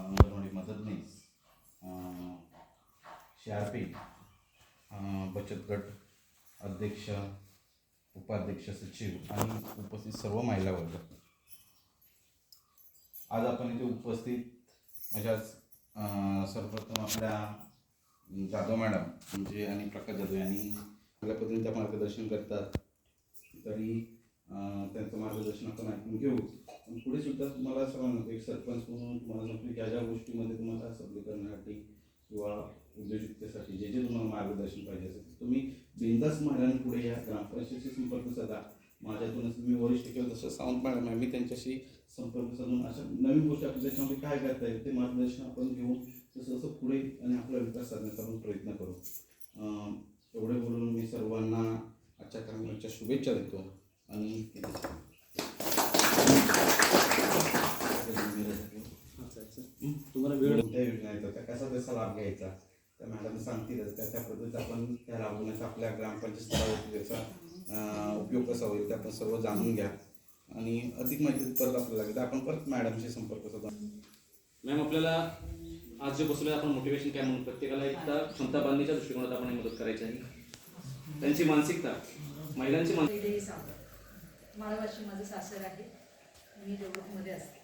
अंगणवाडी मदतनीस, CRP, बचत गट अध्यक्ष, उपाध्यक्ष, सचिव आणि उपस्थित सर्व महिला वर्ग, आज आपण इथे उपस्थित म्हणजे सर्वप्रथम आपल्या जाधव मॅडम म्हणजे आणि प्रकाश जाधव यांनी चांगल्या पद्धतीने त्या मार्गदर्शन करतात, तरी त्यांचं मार्गदर्शन आपण ऐकून घेऊ. पण पुढे सुद्धा तुम्हाला सर्वांना एक सरपंच म्हणून तुम्हाला सांगतो की ज्या गोष्टीमध्ये तुम्हाला सबलीकरणासाठी किंवा उद्योजकतेसाठी जे जे तुम्हाला मार्गदर्शन पाहिजे असेल तुम्ही बिनधास्त पुढे या ग्रामपंचायतीशी संपर्क साधा. माझ्यातूनच मी वरिष्ठ किंवा जसं सावंत मॅडम आहे मी त्यांच्याशी संपर्क साधून अशा नवीन गोष्टी आपल्या त्याच्यामध्ये काय करता येईल ते मार्गदर्शन आपण घेऊन तसं तसं पुढे आणि आपला विकास साधण्याचा आपण प्रयत्न करू. एवढे बोलून मी सर्वांना आजच्या कार्यक्रमाच्या शुभेच्छा देतो आणि तुम्हाला वेळ कोणत्या योजना येतात त्या कसा त्याचा लाभ घ्यायचा त्या मॅडम सांगतीलच, त्या पद्धतीत आपण त्या राबवण्याचा आपल्या ग्रामपंचायत स्तरावरती त्याचा उपयोग कसा होईल ते आपण सर्व जाणून घ्या आणि अधिक माहिती परत आपल्याला लागेल आपण परत मॅडमशी संपर्क साधा. मॅम, आपल्याला आज जे बसवलं आपण मोटिवेशन काय म्हणून प्रत्येकाला एकदा क्षमता बांधणीच्या दृष्टिकोनात आपण मदत करायची आहे. त्यांची मानसिकता, महिलांची माळवाशी माझं सासर आहे, मी देवळूकमध्ये असते.